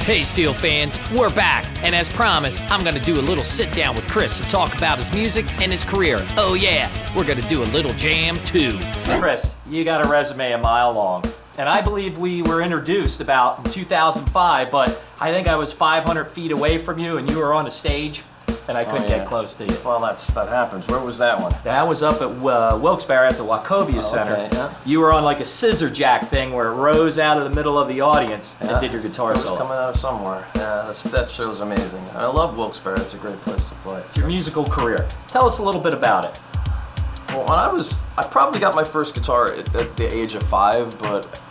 Hey, Steel fans, we're back, and as promised, I'm gonna do a little sit-down with Chris to talk about his music and his career. Oh yeah, we're gonna do a little jam, too. Chris, you got a resume a mile long, and I believe we were introduced about in 2005, but I think I was 500 feet away from you, and you were on a stage, and I couldn't get close to you. Well, that happens. Where was that one? That was up at Wilkes-Barre at the Wachovia Center. Okay, yeah. You were on like a scissor jack thing where it rose out of the middle of the audience and did your guitar solo. It was coming out of somewhere. Yeah, that show's amazing. I love Wilkes-Barre. It's a great place to play. Your musical career. Tell us a little bit about it. Well, I probably got my first guitar at the age of 5, but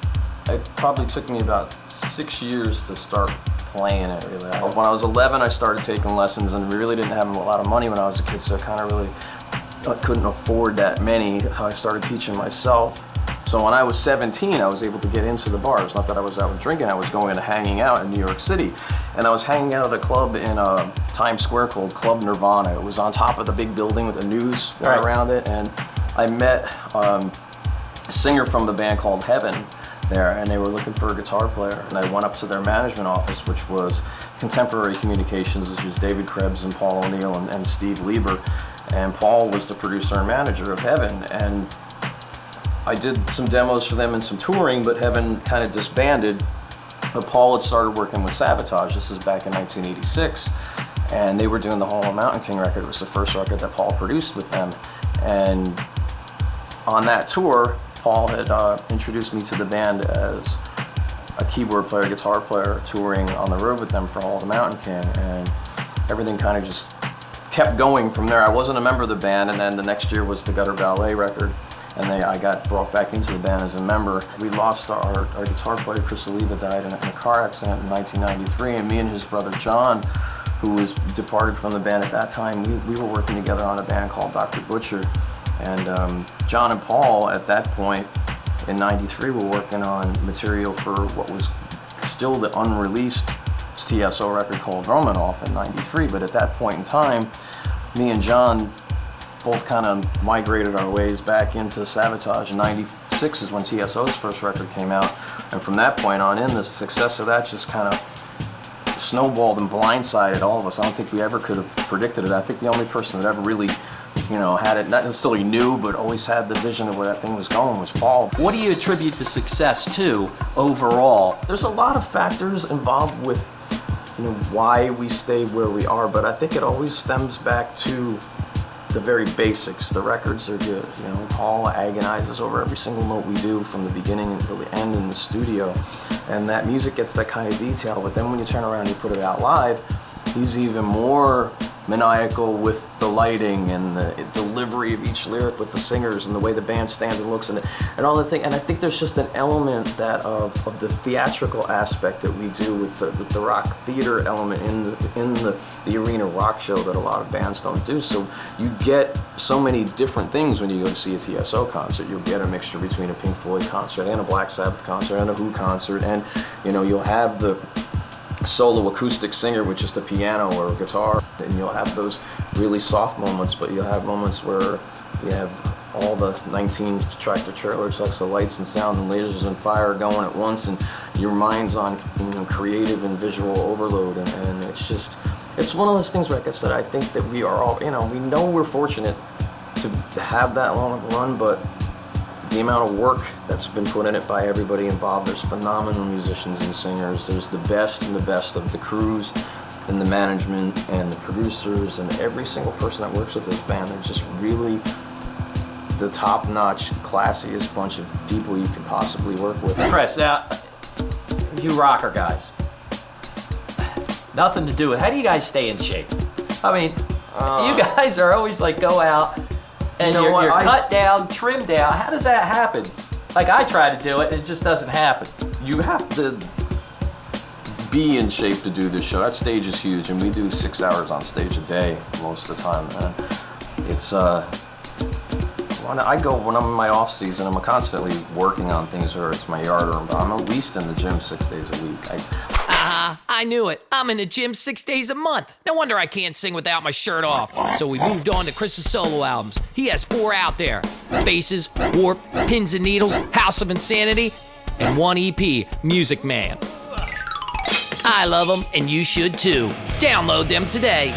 it probably took me about 6 years to start playing it, really. When I was 11, I started taking lessons, and we really didn't have a lot of money when I was a kid, so I kind of really couldn't afford that many. I started teaching myself. So when I was 17, I was able to get into the bars. Not that I was out drinking, I was going and hanging out in New York City. And I was hanging out at a club in Times Square called Club Nirvana. It was on top of the big building with the news around it, and I met a singer from the band called Heaven there, and they were looking for a guitar player, and I went up to their management office, which was Contemporary Communications, which was David Krebs and Paul O'Neill and Steve Lieber, and Paul was the producer and manager of Heaven, and I did some demos for them and some touring, but Heaven kind of disbanded. But Paul had started working with Sabotage. This is back in 1986, and they were doing the Hollow Mountain King record. It was the first record that Paul produced with them, and on that tour, Paul had introduced me to the band as a keyboard player, guitar player, touring on the road with them for All the Mountain King, and everything kind of just kept going from there. I wasn't a member of the band, and then the next year was the Gutter Ballet record, and I got brought back into the band as a member. We lost our guitar player, Chris Oliva, died in a car accident in 1993, and me and his brother John, who was departed from the band at that time, we were working together on a band called Dr. Butcher. And John and Paul, at that point, in 93, were working on material for what was still the unreleased TSO record called Romanoff in 93. But at that point in time, me and John both kind of migrated our ways back into Sabotage. In 96 is when TSO's first record came out. And from that point on in, the success of that just kind of snowballed and blindsided all of us. I don't think we ever could have predicted it. I think the only person that ever really had it, not necessarily knew, but always had the vision of where that thing was going, was Paul. What do you attribute the success to overall? There's a lot of factors involved with why we stay where we are, but I think it always stems back to the very basics. The records are good. Paul agonizes over every single note we do from the beginning until the end in the studio, and that music gets that kind of detail, but then when you turn around and you put it out live, he's even more maniacal with the lighting and the delivery of each lyric with the singers and the way the band stands and looks and all that thing. And I think there's just an element that of the theatrical aspect that we do with the rock theater element in the arena rock show that a lot of bands don't do. So you get so many different things when you go to see a TSO concert. You'll get a mixture between a Pink Floyd concert and a Black Sabbath concert and a Who concert, and you'll have the solo acoustic singer with just a piano or a guitar, and you'll have those really soft moments, but you'll have moments where you have all the 19 tractor trailer trucks, the lights and sound and lasers and fire going at once, and your mind's on creative and visual overload, and it's one of those things where I think that we are all, we know we're fortunate to have that long of a run, but the amount of work that's been put in it by everybody involved, there's phenomenal musicians and singers, there's the best of the crews and the management and the producers and every single person that works with this band. They're just really the top-notch, classiest bunch of people you could possibly work with. Chris, now, you rocker guys, nothing to do with, how do you guys stay in shape? I mean, you guys are always like go out, and you're cut down, trimmed down. How does that happen? Like, I try to do it, and it just doesn't happen. You have to be in shape to do this show. That stage is huge, and we do 6 hours on stage a day most of the time. And it's when I'm in my off season, I'm constantly working on things, or it's my yard, or I'm at least in the gym 6 days a week. I knew it. I'm in the gym 6 days a month. No wonder I can't sing without my shirt off. So we moved on to Chris's solo albums. He has 4 out there: Faces, Warped, Pins and Needles, House of Insanity, and 1 EP, Music Man. I love them, and you should too. Download them today.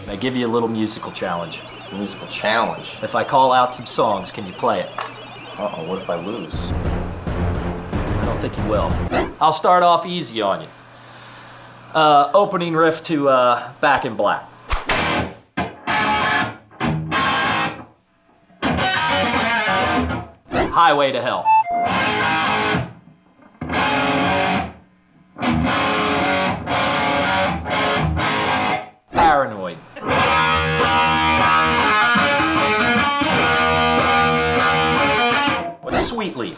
I give you a little musical challenge. Musical challenge? If I call out some songs, can you play it? Uh-oh, what if I lose? I don't think you will. I'll start off easy on you. Opening riff to Back in Black. Highway to Hell. Paranoid. What a Sweet Leaf.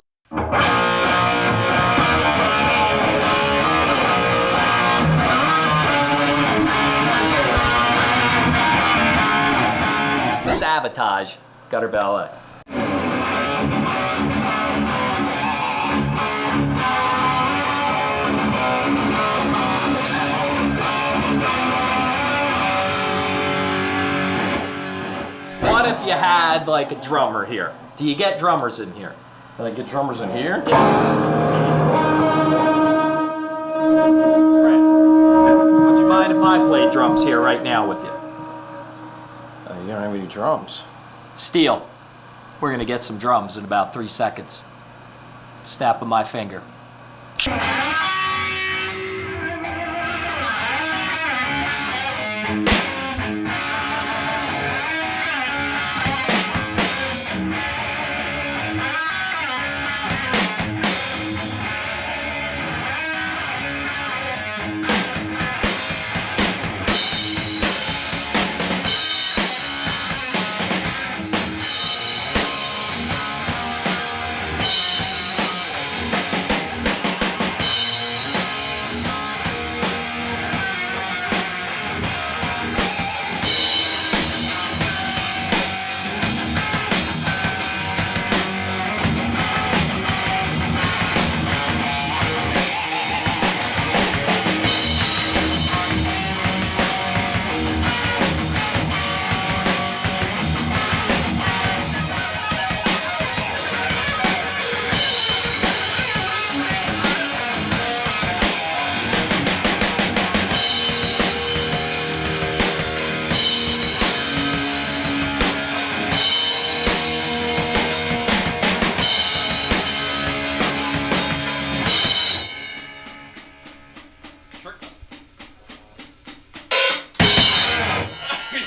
Sabotage, Gutter Ballet. What if you had like a drummer here? Do you get drummers in here? Can I get drummers in here? Chris, would you mind if I played drums here right now with you? You don't have any drums. Steel, we're gonna get some drums in about 3 seconds. Snap of my finger.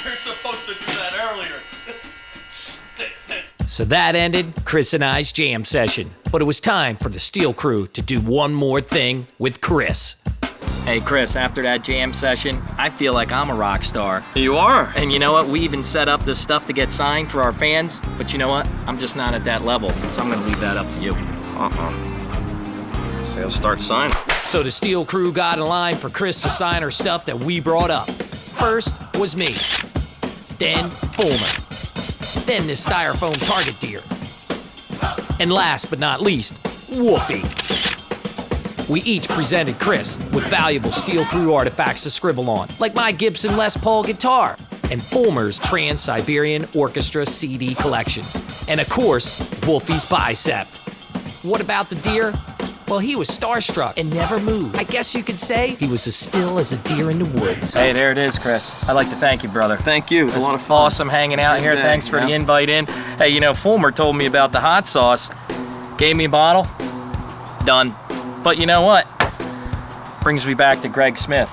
You're supposed to do that earlier. So that ended Chris and I's jam session. But it was time for the Steel Crew to do one more thing with Chris. Hey Chris, after that jam session, I feel like I'm a rock star. You are. And you know what? We even set up this stuff to get signed for our fans. But you know what? I'm just not at that level. So I'm gonna leave that up to you. So I'll start signing. So the Steel Crew got in line for Chris to sign her stuff that we brought up. First was me. Then Fulmer. Then this styrofoam target deer. And last but not least, Wolfie. We each presented Chris with valuable Steel Crew artifacts to scribble on, like my Gibson Les Paul guitar and Fulmer's Trans-Siberian Orchestra CD collection. And of course, Wolfie's bicep. What about the deer? Well, he was starstruck and never moved. I guess you could say he was as still as a deer in the woods. Hey, there it is, Chris. I'd like to thank you, brother. Thank you. It was a lot of fun. Awesome hanging out here. Thanks for the invite in. Hey, you know, Fulmer told me about the hot sauce. Gave me a bottle. Done. But you know what? Brings me back to Greg Smith.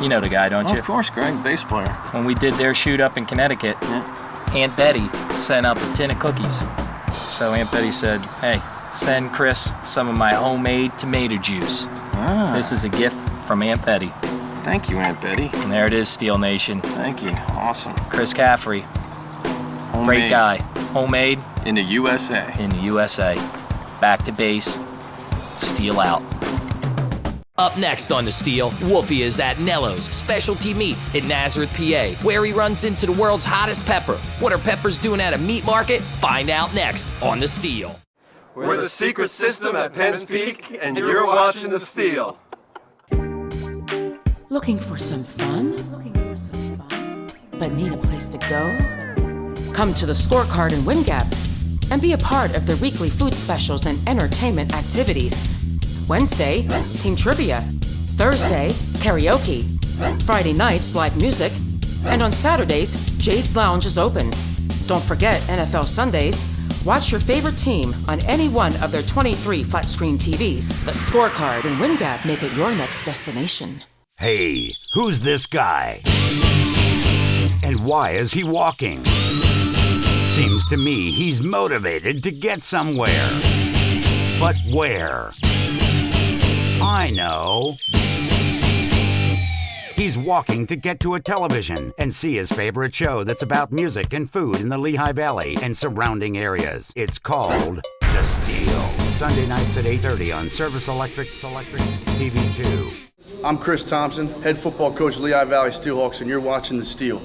You know the guy, don't you? Of course, Greg, bass player. When we did their shoot up in Connecticut, Aunt Betty sent up a tin of cookies. So Aunt Betty said, hey, send Chris some of my homemade tomato juice. This is a gift from Aunt Betty. Thank you, Aunt Betty. And there it is, Steel Nation. Thank you. Awesome. Chris Caffery. Homemade. Great guy. Homemade. In the USA. In the USA. Back to base. Steel out. Up next on The Steel, Wolfie is at Nello's Specialty Meats in Nazareth, PA, where he runs into the world's hottest pepper. What are peppers doing at a meat market? Find out next on The Steel. We're the secret system at Penn's Peak, and you're watching The Steel. Looking for some fun? But need a place to go? Come to the Scorecard in Wind Gap and be a part of their weekly food specials and entertainment activities. Wednesday, Team Trivia. Thursday, karaoke. Friday nights, live music. And on Saturdays, Jade's Lounge is open. Don't forget NFL Sundays. Watch your favorite team on any one of their 23 flat-screen TVs. The Scorecard and WinGap make it your next destination. Hey, who's this guy? And why is he walking? Seems to me he's motivated to get somewhere. But where? I know. He's walking to get to a television and see his favorite show that's about music and food in the Lehigh Valley and surrounding areas. It's called The Steal. Sunday nights at 8:30 on Service Electric TV 2. I'm Chris Thompson, head football coach of Lehigh Valley Steelhawks, and you're watching The Steal.